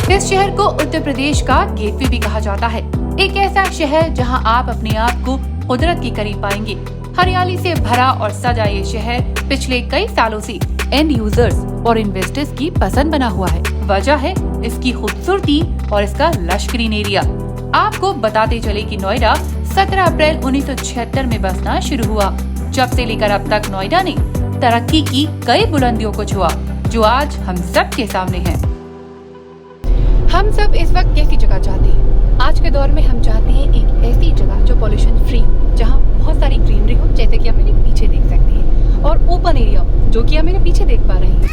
इस शहर को उत्तर प्रदेश का गेटवे भी कहा जाता है। एक ऐसा शहर जहां आप अपने आप को कुदरत के करीब पाएंगे। हरियाली से भरा और सजा ये शहर पिछले कई सालों से एंड यूजर्स और इन्वेस्टर्स की पसंद बना हुआ है। वजह है इसकी खूबसूरती और इसका लश ग्रीन एरिया। आपको बताते चले कि नोएडा 17 अप्रैल 1976 में बसना शुरू हुआ। जब से लेकर अब तक नोएडा ने तरक्की की कई बुलंदियों को छुआ, जो आज हम सब के सामने है। हम सब इस वक्त कैसी जगह चाहते हैं? आज के दौर में हम चाहते हैं एक ऐसी जगह जो पॉल्यूशन फ्री हो, जहाँ बहुत सारी ग्रीनरी हो, जैसे कि आप मेरे पीछे देख सकते हैं, और ओपन एरिया हो, जो कि आप मेरे पीछे देख पा रहे हैं।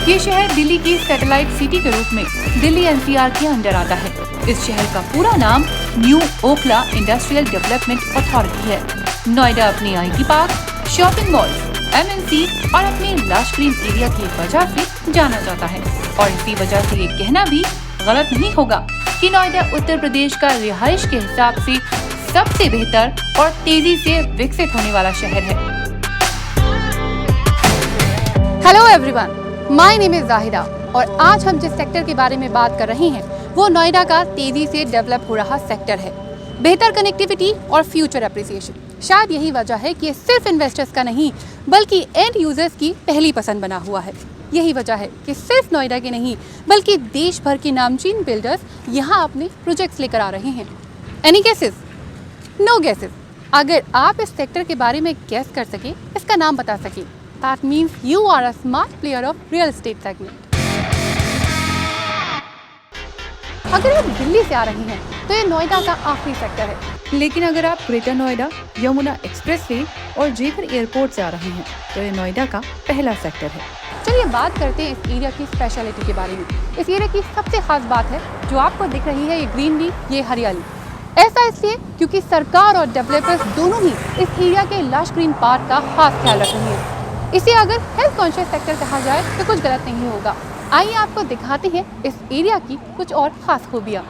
ये शहर दिल्ली की सैटेलाइट सिटी के रूप में दिल्ली एनसीआर के अंडर आता है। इस शहर का पूरा नाम new Okhla industrial development authority है। नोएडा अपने IT park, shopping mall, MNC और अपने लश ग्रीन एरिया की वजह से जाना जाता है। और इसी वजह से ये कहना भी गलत नहीं होगा कि नोएडा उत्तर प्रदेश का रिहाइश के हिसाब से सबसे बेहतर और तेजी से विकसित होने वाला शहर है। Hello everyone, my name is Zahida और आज हम जिस सेक्टर के बारे में बात कर रहे हैं वो नोएडा का तेजी से डेवलप हो रहा सेक्टर है। बेहतर कनेक्टिविटी और फ्यूचर एप्रिसिएशन, शायद यही वजह है कि ये सिर्फ इन्वेस्टर्स का नहीं बल्कि एंड यूजर्स की पहली पसंद बना हुआ है। यही वजह है कि सिर्फ नोएडा के नहीं बल्कि देश भर के नामचीन बिल्डर्स यहाँ अपने प्रोजेक्ट्स लेकर आ रहे हैं। Any guesses? No guesses. अगर आप इस सेक्टर के बारे में गेस कर सके, इसका नाम बता सके, that means you are a smart player of real estate segment. अगर आप दिल्ली से आ रहे हैं तो ये नोएडा का आखिरी सेक्टर है। लेकिन अगर आप ग्रेटर नोएडा, यमुना एक्सप्रेसवे और जेवर एयरपोर्ट से आ रहे हैं तो ये नोएडा का पहला सेक्टर है। चलिए बात करते हैं इस एरिया की स्पेशलिटी के बारे में। इस एरिया की सबसे खास बात है जो आपको दिख रही है, ये ग्रीनरी, ये हरियाली। ऐसा इसलिए क्योंकि सरकार और डेवलपर्स दोनों ही इस एरिया के लश ग्रीन पार्क का खास ख्याल रख रही है। इसे अगर हेल्थ कॉन्शियस सेक्टर कहा जाए तो कुछ गलत नहीं होगा। आइए आपको दिखाते हैं इस एरिया की कुछ और खास खूबियाँ।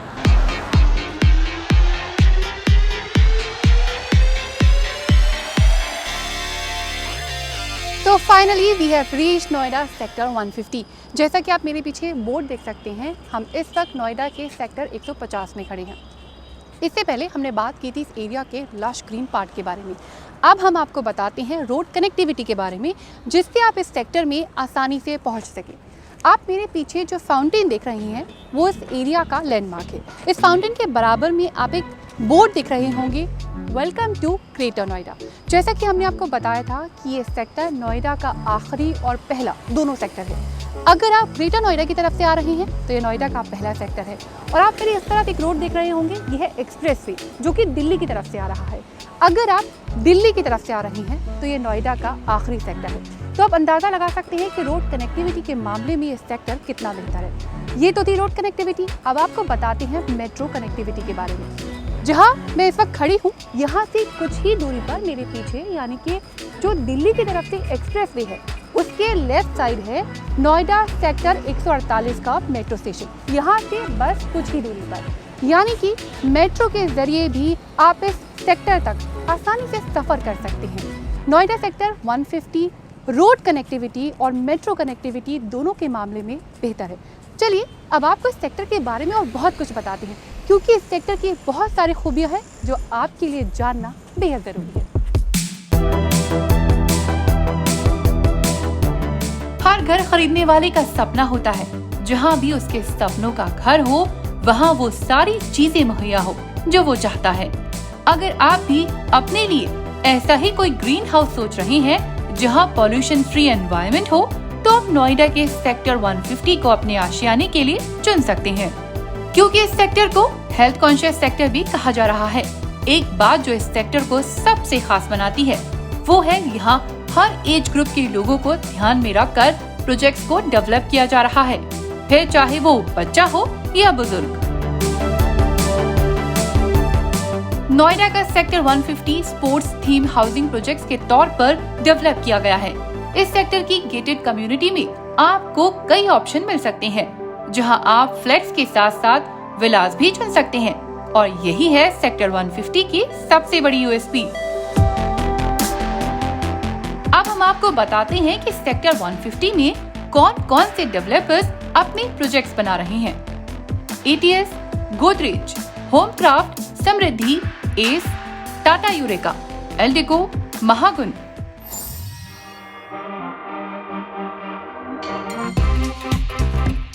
तो finally we have reached Noida sector 150। जैसा कि आप मेरे पीछे बोर्ड देख सकते हैं, हम इस वक्त नोएडा के सेक्टर 150 में खड़े हैं। इससे पहले हमने बात की थी इस एरिया के लश ग्रीन पार्ट के बारे में। अब हम आपको बताते हैं रोड कनेक्टिविटी के बारे में, जिससे आप इस सेक्टर में आसानी से पहुंच सकें। आप मेरे पीछे जो फाउंटेन देख रही हैं वो इस एरिया का लैंडमार्क है। इस फाउंटेन के बराबर में आप एक बोर्ड देख रहे होंगे, वेलकम टू ग्रेटर नोएडा। जैसा कि हमने आपको बताया था कि ये सेक्टर नोएडा का आखिरी और पहला दोनों सेक्टर है। अगर आप ग्रेटर नोएडा की तरफ से आ रहे हैं तो ये नोएडा का पहला सेक्टर है। और आप मेरी इस तरफ एक रोड देख रहे होंगे, ये है एक्सप्रेसवे जो कि दिल्ली की तरफ से आ रहा है। अगर आप दिल्ली की तरफ से आ रहे हैं तो ये नोएडा का आखिरी सेक्टर है। तो आप अंदाज़ा लगा सकते हैं कि रोड कनेक्टिविटी के मामले में ये सेक्टर कितना बेहतर है। ये तो थी रोड कनेक्टिविटी। अब आपको बताते हैं मेट्रो कनेक्टिविटी के बारे में। जहाँ मैं इस वक्त खड़ी हूँ, यहाँ से कुछ ही दूरी पर मेरे पीछे, यानी कि जो दिल्ली की तरफ से एक्सप्रेसवे है उसके लेफ्ट साइड है नोएडा सेक्टर 148 का मेट्रो स्टेशन। यहाँ से बस कुछ ही दूरी पर, यानी कि मेट्रो के जरिए भी आप इस सेक्टर तक आसानी से सफ़र कर सकते हैं। नोएडा सेक्टर 150 रोड कनेक्टिविटी और मेट्रो कनेक्टिविटी दोनों के मामले में बेहतर है। चलिए अब आपको इस सेक्टर के बारे में और बहुत कुछ बताते हैं, क्योंकि इस सेक्टर की बहुत सारी खूबियां हैं जो आपके लिए जानना बेहद ज़रूरी है। हर घर खरीदने वाले का सपना होता है, जहाँ भी उसके सपनों का घर हो वहाँ वो सारी चीजें मुहैया हो जो वो चाहता है। अगर आप भी अपने लिए ऐसा ही कोई ग्रीन हाउस सोच रहे हैं जहाँ पॉल्यूशन फ्री एनवायरनमेंट हो, तो आप नोएडा के सेक्टर 150 को अपने आशियाने के लिए चुन सकते हैं, क्योंकि इस सेक्टर को हेल्थ कॉन्शियस सेक्टर भी कहा जा रहा है। एक बात जो इस सेक्टर को सबसे खास बनाती है वो है यहाँ हर एज ग्रुप के लोगों को ध्यान में रखकर प्रोजेक्ट्स को डेवलप किया जा रहा है, फिर चाहे वो बच्चा हो या बुजुर्ग। नोएडा का sector 150 sports theme housing projects के तौर पर डेवलप किया गया है। इस सेक्टर की गेटेड कम्युनिटी में आपको कई ऑप्शन मिल सकते हैं, जहां आप फ्लैट्स के साथ साथ विलास भी चुन सकते हैं, और यही है सेक्टर 150 की सबसे बड़ी यूएसपी। अब हम आपको बताते हैं कि सेक्टर 150 में कौन कौन से डेवलपर्स अपने प्रोजेक्ट्स बना रहे हैं। ATS, Godrej, Homecraft, Samriddhi, S, Tata Eureka, Eldeco, Mahagun.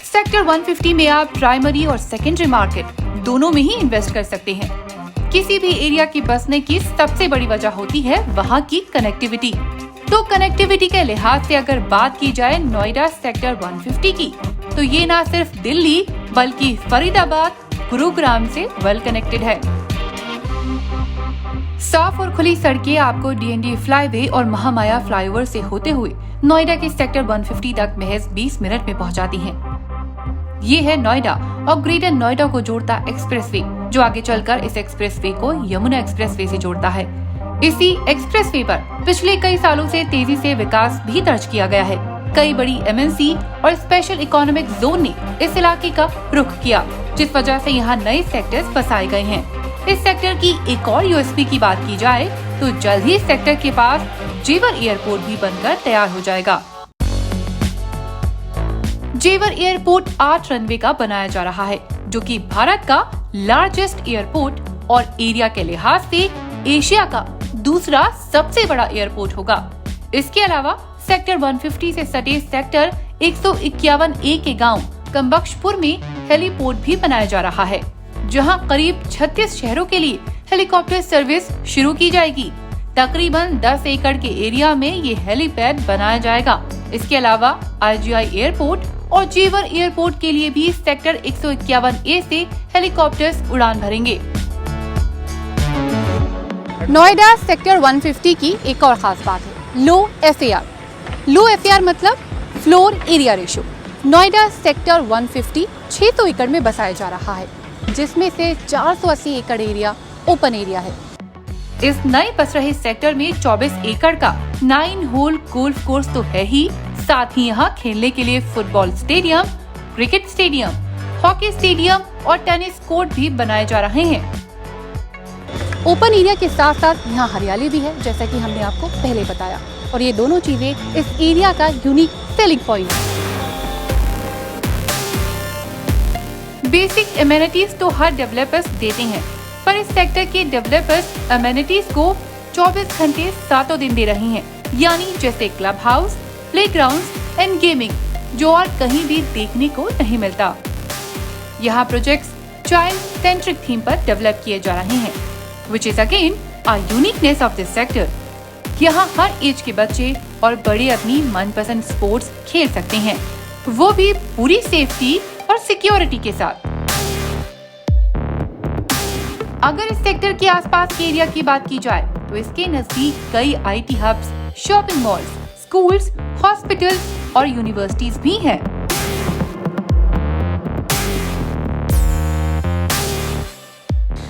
Sector 150 में आप प्राइमरी और सेकेंडरी मार्केट दोनों में ही इन्वेस्ट कर सकते हैं। किसी भी एरिया की बसने की सबसे बड़ी वजह होती है वहाँ की कनेक्टिविटी। तो कनेक्टिविटी के लिहाज से अगर बात की जाए नोएडा सेक्टर 150 की, तो ये ना सिर्फ दिल्ली बल्कि फरीदाबाद, गुरुग्राम से वेल कनेक्टेड है। साफ और खुली सड़कें आपको DND फ्लाईवे और महामाया फ्लाईओवर से होते हुए नोएडा के सेक्टर 150 तक महज 20 मिनट में पहुंचाती हैं। ये है नोएडा और ग्रेटर नोएडा को जोड़ता एक्सप्रेसवे, जो आगे चलकर इस एक्सप्रेसवे को यमुना एक्सप्रेसवे से जोड़ता है। इसी एक्सप्रेसवे पर पिछले कई सालों से तेजी से विकास भी दर्ज किया गया है। कई बड़ी MNC और स्पेशल इकोनॉमिक जोन ने इस इलाके का रुख किया, जिस वजह से यहाँ नए सेक्टर्स बसाए गए हैं। इस सेक्टर की एक और USP की बात की जाए तो जल्द ही सेक्टर के पास जेवर एयरपोर्ट भी बनकर तैयार हो जाएगा। जेवर एयरपोर्ट 8 रनवे का बनाया जा रहा है, जो कि भारत का लार्जेस्ट एयरपोर्ट और एरिया के लिहाज से एशिया का दूसरा सबसे बड़ा एयरपोर्ट होगा। इसके अलावा सेक्टर 150 से सटे सेक्टर 151A के गांव कम्बख्शपुर में हेलीपोर्ट भी बनाया जा रहा है, जहां करीब 36 शहरों के लिए हेलीकॉप्टर सर्विस शुरू की जाएगी। तकरीबन 10 एकड़ के एरिया में ये हेलीपैड बनाया जाएगा। इसके अलावा IGI एयरपोर्ट और जेवर एयरपोर्ट के लिए भी सेक्टर 151A से हेलीकॉप्टर्स उड़ान भरेंगे। नोएडा सेक्टर 150 की एक और खास बात है लो FAR। लो FAR मतलब floor area ratio. Noida sector 150 600 एकड़ में बसाया जा रहा है, जिसमें से 480 एकड़ एरिया ओपन एरिया है। इस नए बस रहे सेक्टर में 24 एकड़ का 9 होल गोल्फ कोर्स तो है ही, साथ ही यहाँ खेलने के लिए football stadium, cricket stadium, hockey stadium और टेनिस कोर्ट भी बनाए जा रहे हैं। ओपन एरिया के साथ साथ यहाँ हरियाली भी है, जैसा कि हमने आपको पहले बताया, और ये दोनों चीजें इस एरिया का यूनिक सेलिंग पॉइंट है। बेसिक एमेनिटीज तो हर डेवलपर्स देते हैं, पर इस सेक्टर के डेवलपर्स एमेनिटीज को 24 घंटे 7 दिन दे रहे हैं, यानी जैसे club house, playgrounds and gaming, जो और कहीं भी देखने को नहीं मिलता। यहाँ प्रोजेक्ट्स चाइल्ड सेंट्रिक थीम पर डेवलप किए जा रहे हैं, which is again a uniqueness of this sector। यहाँ हर एज के बच्चे और बड़े अपनी मनपसंद स्पोर्ट्स खेल सकते हैं, वो भी पूरी सेफ्टी और सिक्योरिटी के साथ। अगर इस सेक्टर के आसपास के एरिया की बात की जाए तो इसके नजदीक कई IT hubs, shopping malls, schools, hospitals और यूनिवर्सिटीज भी हैं।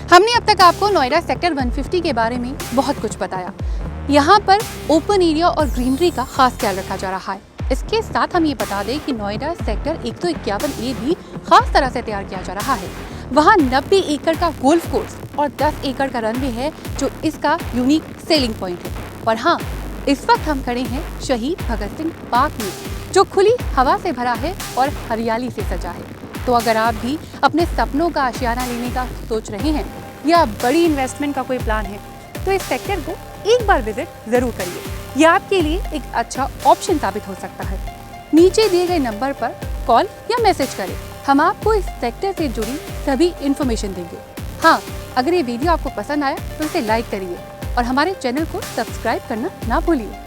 हमने अब तक आपको नोएडा सेक्टर 150 के बारे में बहुत कुछ बताया। यहाँ पर ओपन एरिया और ग्रीनरी का खास ख्याल रखा जा रहा है। इसके साथ हम ये बता दें कि नोएडा सेक्टर 151A भी खास तरह से तैयार किया जा रहा है। वहाँ 90 एकड़ का गोल्फ कोर्स और 10 एकड़ का रनवे है, जो इसका यूनिक सेलिंग पॉइंट है। और हाँ, इस वक्त हम खड़े हैं शहीद भगत सिंह पार्क में, जो खुली हवा से भरा है और हरियाली से सजा है। तो अगर आप भी अपने सपनों का आशियाना लेने का सोच रहे हैं या बड़ी इन्वेस्टमेंट का कोई प्लान है, तो इस सेक्टर को एक बार विजिट जरूर करिए। यह आपके लिए एक अच्छा ऑप्शन साबित हो सकता है। नीचे दिए गए नंबर पर कॉल या मैसेज करें, हम आपको इस सेक्टर से जुड़ी सभी इन्फॉर्मेशन देंगे। हाँ, अगर ये वीडियो आपको पसंद आया तो इसे लाइक करिए और हमारे चैनल को सब्सक्राइब करना ना भूलिए।